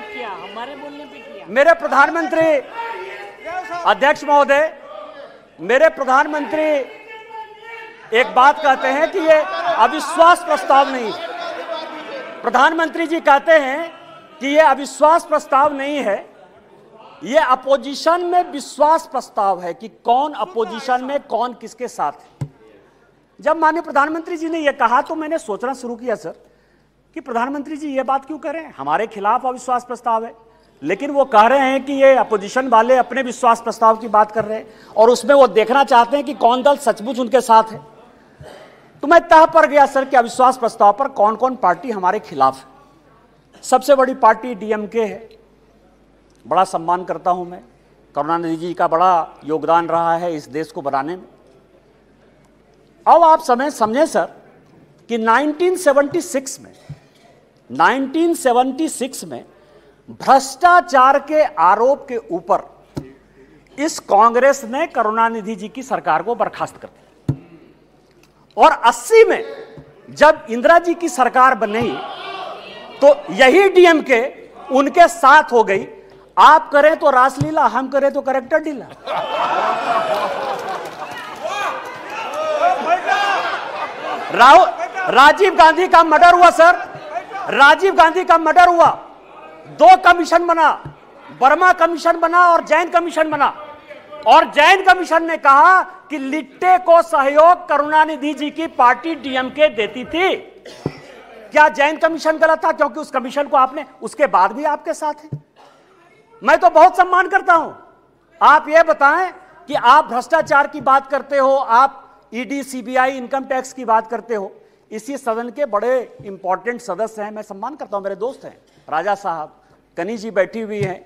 किया, हमारे बोलने पे किया। मेरे प्रधानमंत्री अध्यक्ष महोदय, मेरे प्रधानमंत्री एक बात कहते हैं कि ये अविश्वास प्रस्ताव नहीं है। प्रधानमंत्री जी कहते हैं कि ये अविश्वास प्रस्ताव नहीं है, ये अपोजिशन में विश्वास प्रस्ताव है कि कौन अपोजिशन में कौन किसके साथ है। जब माननीय प्रधानमंत्री जी ने यह कहा तो मैंने सोचना शुरू किया सर कि प्रधानमंत्री जी ये बात क्यों कह रहे हैं, हमारे खिलाफ अविश्वास प्रस्ताव है, लेकिन वो कह रहे हैं कि ये अपोजिशन वाले अपने विश्वास प्रस्ताव की बात कर रहे हैं और उसमें वो देखना चाहते हैं कि कौन दल सचमुच उनके साथ है। तो मैं तह पर गया सर कि अविश्वास प्रस्ताव पर कौन कौन पार्टी हमारे खिलाफ है। सबसे बड़ी पार्टी डीएमके है, बड़ा सम्मान करता हूं मैं, करुणानिधि जी का बड़ा योगदान रहा है इस देश को बनाने में। अब आप समझें सर कि 1976 में भ्रष्टाचार के आरोप के ऊपर इस कांग्रेस ने करुणानिधि जी की सरकार को बर्खास्त कर दिया और 80 में जब इंदिरा जी की सरकार बनी तो यही डीएमके उनके साथ हो गई। आप करें तो रासलीला, हम करें तो करेक्टर ढीला। राजीव गांधी का मर्डर हुआ सर, राजीव गांधी का मर्डर हुआ, 2 कमीशन बना, वर्मा कमीशन बना और जैन कमीशन बना, और जैन कमीशन ने कहा कि लिट्टे को सहयोग करुणानिधि जी की पार्टी डीएमके देती थी। क्या जैन कमीशन गलत था? क्योंकि उस कमीशन को आपने उसके बाद भी आपके साथ है। मैं तो बहुत सम्मान करता हूं। आप ये बताएं कि आप भ्रष्टाचार की बात करते हो, आप ईडी, सीबीआई, इनकम टैक्स की बात करते हो, इसी सदन के बड़े इंपॉर्टेंट सदस्य हैं, मैं सम्मान करता हूं, मेरे दोस्त हैं, राजा साहब, कनी जी बैठी हुई हैं,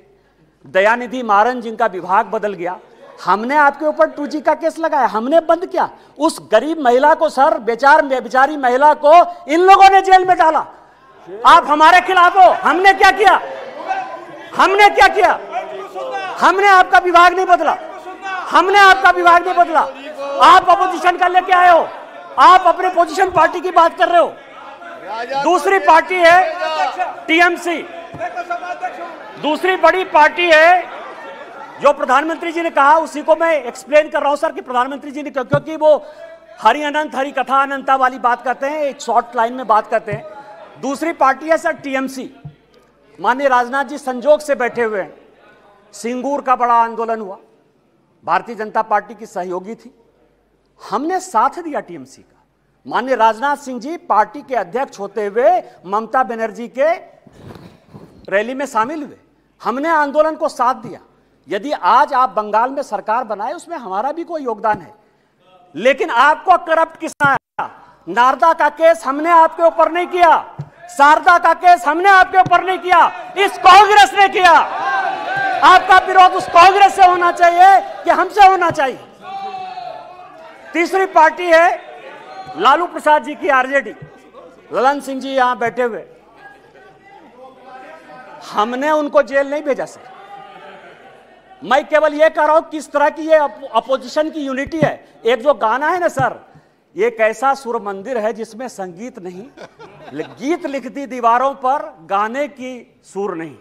दयानिधि मारन जिनका विभाग बदल गया। हमने आपके ऊपर 2G का केस लगाया, हमने बंद किया। उस गरीब महिला को सर, बेचारी महिला को इन लोगों ने जेल में डाला। आप हमारे खिलाफ हो। हमने क्या किया? हमने क्या किया? हमने आपका विभाग नहीं बदला, हमने आपका विभाग नहीं बदला। आप अपोजिशन का लेके आए हो, आप अपने पोजीशन पार्टी की बात कर रहे हो। दूसरी पार्टी है टीएमसी, दूसरी बड़ी पार्टी है जो प्रधानमंत्री जी ने कहा, उसी को मैं एक्सप्लेन कर रहा हूं सर कि प्रधानमंत्री जी ने, क्योंकि वो हरि अनंत हरि कथा अनंता वाली बात करते हैं, एक शॉर्ट लाइन में बात करते हैं। दूसरी पार्टी है सर टीएमसी। माननीय राजनाथ जी संजोग से बैठे हुए हैं। सिंगूर का बड़ा आंदोलन हुआ, भारतीय जनता पार्टी की सहयोगी थी, हमने साथ दिया टीएमसी का। माननीय राजनाथ सिंह जी पार्टी के अध्यक्ष होते हुए ममता बनर्जी के रैली में शामिल हुए, हमने आंदोलन को साथ दिया। यदि आज आप बंगाल में सरकार बनाए, उसमें हमारा भी कोई योगदान है, लेकिन आपको करप्ट किसने आया? नारदा का केस हमने आपके ऊपर नहीं किया, शारदा का केस हमने आपके ऊपर नहीं किया, इस कांग्रेस ने किया। आपका विरोध उस कांग्रेस से होना चाहिए कि हमसे होना चाहिए? तीसरी पार्टी है लालू प्रसाद जी की आरजेडी, ललन सिंह जी यहां बैठे हुए, हमने उनको जेल नहीं भेजा सर। मैं केवल यह कह रहा हूं किस तरह की ये अपोजिशन की यूनिटी है। एक जो गाना है ना सर, ये कैसा सुर मंदिर है जिसमें संगीत नहीं, गीत लिख दी दीवारों पर, गाने की सुर नहीं,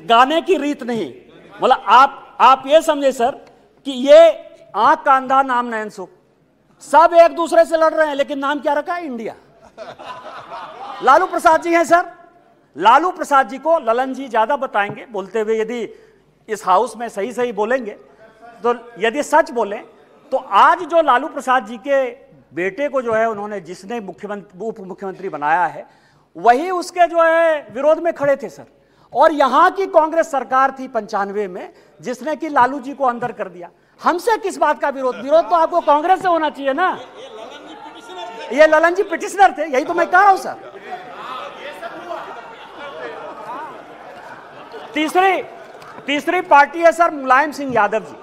गाने की रीत नहीं। मतलब आप ये समझे सर कि ये आंख का अंधा नाम नयन सुख, सब एक दूसरे से लड़ रहे हैं, लेकिन नाम क्या रखा है? इंडिया। लालू प्रसाद जी हैं सर, लालू प्रसाद जी को ललन जी ज्यादा बताएंगे बोलते हुए। यदि इस हाउस में सही सही बोलेंगे तो, यदि सच बोलें तो आज जो लालू प्रसाद जी के बेटे को जो है उन्होंने, जिसने उप मुख्यमंत्री बनाया है, वही उसके जो है विरोध में खड़े थे सर। और यहां की कांग्रेस सरकार थी 95 में जिसने कि लालू जी को अंदर कर दिया। हमसे किस बात का विरोध? विरोध तो आपको कांग्रेस से होना चाहिए ना। ये ललन जी पिटिशनर थे, यही तो मैं कह रहा हूं सर। तीसरी पार्टी है सर मुलायम सिंह यादव जी।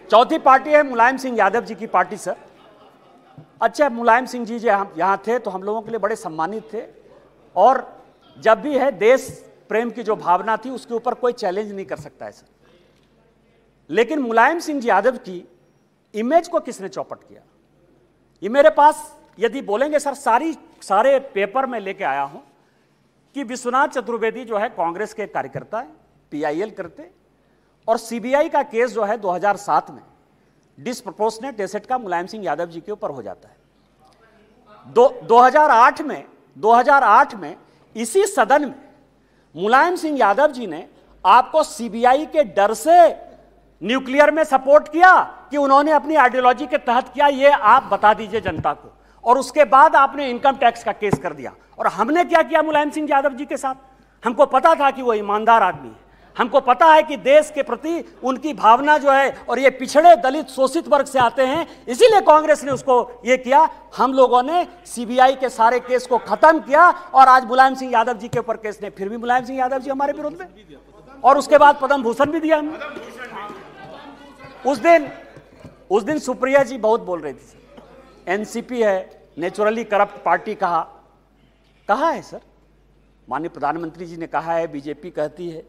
चौथी पार्टी है मुलायम सिंह यादव जी की पार्टी सर। अच्छा, मुलायम सिंह जी जो यहां थे तो हम लोगों के लिए बड़े सम्मानित थे, और जब भी है देश प्रेम की जो भावना थी उसके ऊपर कोई चैलेंज नहीं कर सकता है सर। लेकिन मुलायम सिंह यादव की इमेज को किसने चौपट किया? ये मेरे पास यदि बोलेंगे सर, सारे पेपर में लेके आया हूं कि विश्वनाथ चतुर्वेदी जो है कांग्रेस के कार्यकर्ता है, पीआईएल करते, और सीबीआई का केस जो है 2007 में डिसप्रोपोर्शनेट एसेट का मुलायम सिंह यादव जी के ऊपर हो जाता है। 2008 में इसी सदन में मुलायम सिंह यादव जी ने आपको सीबीआई के डर से न्यूक्लियर में सपोर्ट किया कि उन्होंने अपनी आइडियोलॉजी के तहत किया, ये आप बता दीजिए जनता को। और उसके बाद आपने इनकम टैक्स का केस कर दिया। और हमने क्या किया मुलायम सिंह यादव जी के साथ? हमको पता था कि वो ईमानदार आदमी है, हमको पता है कि देश के प्रति उनकी भावना जो है, और ये पिछड़े दलित शोषित वर्ग से आते हैं, इसीलिए कांग्रेस ने उसको ये किया। हम लोगों ने सीबीआई के सारे केस को खत्म किया और आज मुलायम सिंह यादव जी के ऊपर केस ने, फिर भी मुलायम सिंह यादव जी हमारे विरोध में, और उसके बाद पद्म भूषण भी दिया हमने। उस दिन सुप्रिया जी बहुत बोल रही थी, एनसीपी है नेचुरली करप्ट पार्टी कहा है सर? माननीय प्रधानमंत्री जी ने कहा है, बीजेपी कहती है,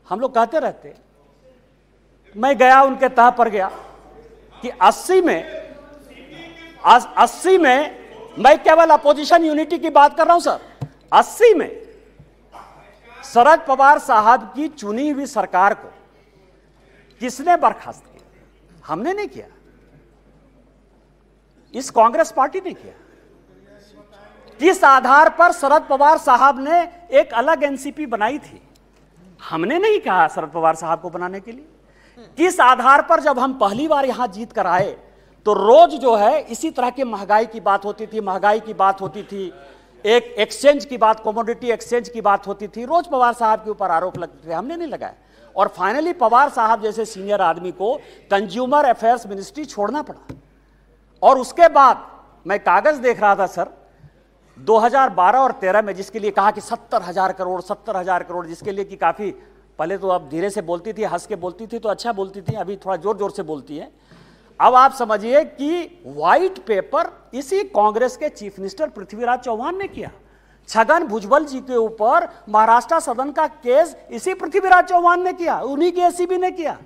हम लोग कहते रहते हैं। मैं गया उनके तह पर गया कि 80 में मैं केवल अपोजिशन यूनिटी की बात कर रहा हूं सर। 80 में शरद पवार साहब की चुनी हुई सरकार को किसने बर्खास्त किया? हमने नहीं किया, इस कांग्रेस पार्टी ने किया। किस आधार पर शरद पवार साहब ने एक अलग एनसीपी बनाई थी? हमने नहीं कहा शरद पवार साहब को बनाने के लिए। किस आधार पर जब हम पहली बार यहां जीत कर आए तो रोज जो है इसी तरह की महंगाई की बात होती थी, एक एक्सचेंज की बात, कमोडिटी एक्सचेंज की बात होती थी, रोज पवार साहब के ऊपर आरोप लगते थे, हमने नहीं लगाया। और फाइनली पवार साहब जैसे सीनियर आदमी को कंज्यूमर अफेयर्स मिनिस्ट्री छोड़ना पड़ा। और उसके बाद मैं कागज देख रहा था सर, 2012 और 13 में जिसके लिए कहा कि 70,000 करोड़, जिसके लिए कि काफी पहले तो अब धीरे से बोलती थी, हंस के बोलती थी तो अच्छा बोलती थी, अभी थोड़ा जोर जोर से बोलती है। अब आप समझिए कि व्हाइट पेपर इसी कांग्रेस के चीफ मिनिस्टर पृथ्वीराज चौहान ने किया। छगन भुजबल जी के ऊपर महाराष्ट्र सदन का केस इसी पृथ्वीराज चौहान ने किया, उन्हीं के एसीबी ने किया।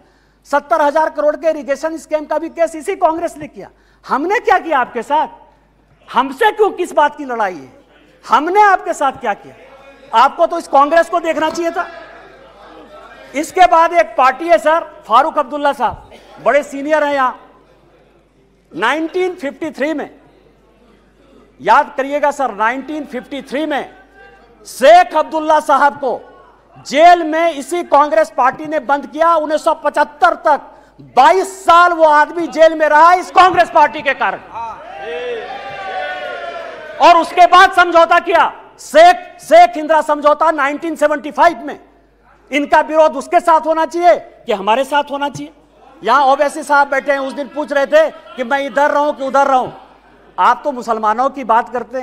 70,000 करोड़ के इरिगेशन स्कैम का भी केस इसी कांग्रेस ने किया। हमने क्या किया आपके साथ? हमसे क्यों, किस बात की लड़ाई है? हमने आपके साथ क्या किया? आपको तो इस कांग्रेस को देखना चाहिए था। इसके बाद एक पार्टी है सर, फारूक अब्दुल्ला साहब, बड़े सीनियर हैं यहां। 1953 में, याद करिएगा सर, 1953 में शेख अब्दुल्ला साहब को जेल में इसी कांग्रेस पार्टी ने बंद किया। 1975 तक 22 साल वो आदमी जेल में रहा इस कांग्रेस पार्टी के कारण। और उसके बाद समझौता किया, शेख इंदिरा समझौता 1975 में। इनका विरोध उसके साथ होना चाहिए कि हमारे साथ होना चाहिए? यहां ओवैसी साहब बैठे हैं, उस दिन पूछ रहे थे कि मैं इधर रहूं कि उधर रहूं। आप तो मुसलमानों की बात करते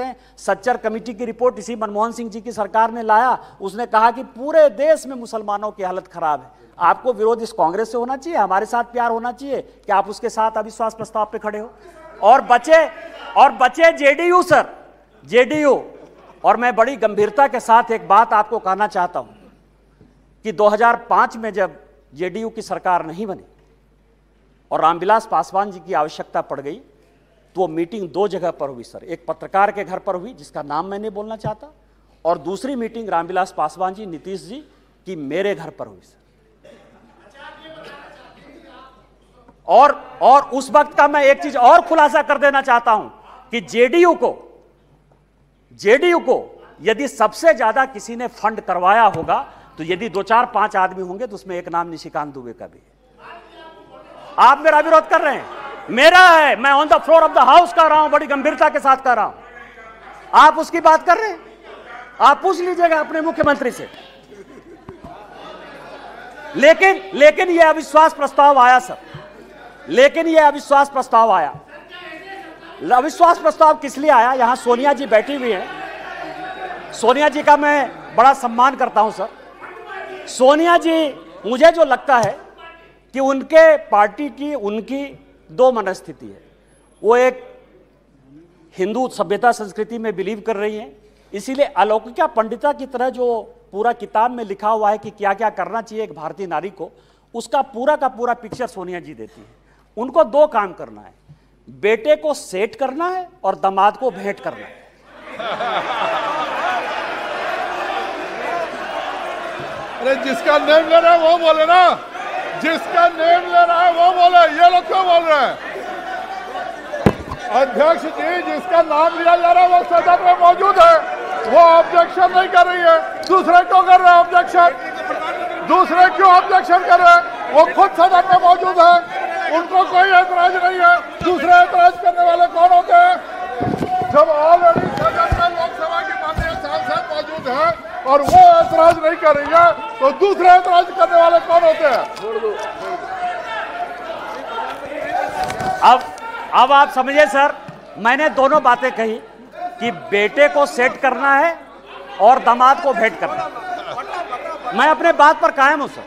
हैं, सच्चर कमेटी की रिपोर्ट इसी मनमोहन सिंह जी की सरकार ने लाया, उसने कहा कि पूरे देश में मुसलमानों की हालत खराब है। आपको विरोध इस कांग्रेस से होना चाहिए, हमारे साथ प्यार होना चाहिए कि आप उसके साथ अविश्वास प्रस्ताव पे खड़े हो। और बचे जेडीयू सर, जेडीयू। और मैं बड़ी गंभीरता के साथ एक बात आपको कहना चाहता हूं कि 2005 में जब जेडीयू की सरकार नहीं बनी और रामविलास पासवान जी की आवश्यकता पड़ गई, तो वो मीटिंग 2 जगह पर हुई सर। एक पत्रकार के घर पर हुई जिसका नाम मैं नहीं बोलना चाहता, और दूसरी मीटिंग रामविलास पासवान जी, नीतीश जी की मेरे घर पर हुई सर। और उस वक्त का मैं एक चीज और खुलासा कर देना चाहता हूं कि जेडीयू को यदि सबसे ज्यादा किसी ने फंड करवाया होगा तो यदि 2, 4, 5 आदमी होंगे तो उसमें एक नाम निशिकांत दुबे का भी है। आप मेरा विरोध कर रहे हैं, मेरा है, मैं on the floor of the house कर रहा हूं, बड़ी गंभीरता के साथ कर रहा हूं। आप उसकी बात कर रहे हैं, आप पूछ लीजिएगा अपने मुख्यमंत्री से। लेकिन यह अविश्वास प्रस्ताव आया सर, अविश्वास प्रस्ताव किस लिए आया? यहां सोनिया जी बैठी हुई हैं, सोनिया जी का मैं बड़ा सम्मान करता हूं सर। सोनिया जी, मुझे जो लगता है कि उनके पार्टी की उनकी 2 मनस्थिति है। वो एक हिंदू सभ्यता संस्कृति में बिलीव कर रही हैं, इसीलिए अलौकिका पंडिता की तरह जो पूरा किताब में लिखा हुआ है कि क्या क्या करना चाहिए एक भारतीय नारी को, उसका पूरा का पूरा पिक्चर सोनिया जी देती है। उनको 2 काम करना है, बेटे को सेट करना है और दामाद को भेंट करना है। अरे जिसका नेम ले रहा है वो बोले ना, जिसका नेम ले रहा है वो बोले, ये लोग क्यों बोल रहे हैं? अध्यक्ष जी, जिसका नाम लिया जा रहा है वो सदन में मौजूद है, वो ऑब्जेक्शन नहीं कर रही है, दूसरे क्यों कर रहे हैं ऑब्जेक्शन? दूसरे क्यों ऑब्जेक्शन कर रहे हैं? वो खुद सदन में मौजूद है, उनको कोई ऐतराज नहीं है, दूसरे ऐतराज करने वाले कौन होते हैं? जब ऑलरेडी सदन में लोकसभा के माननीय सांसद मौजूद हैं और वो ऐतराज नहीं कर रही है, तो दूसरे ऐतराज करने वाले कौन होते हैं? अब आप समझिए सर, मैंने दोनों बातें कही कि बेटे को सेट करना है और दामाद को भेंट करना है। मैं अपने बात पर कायम हूं सर।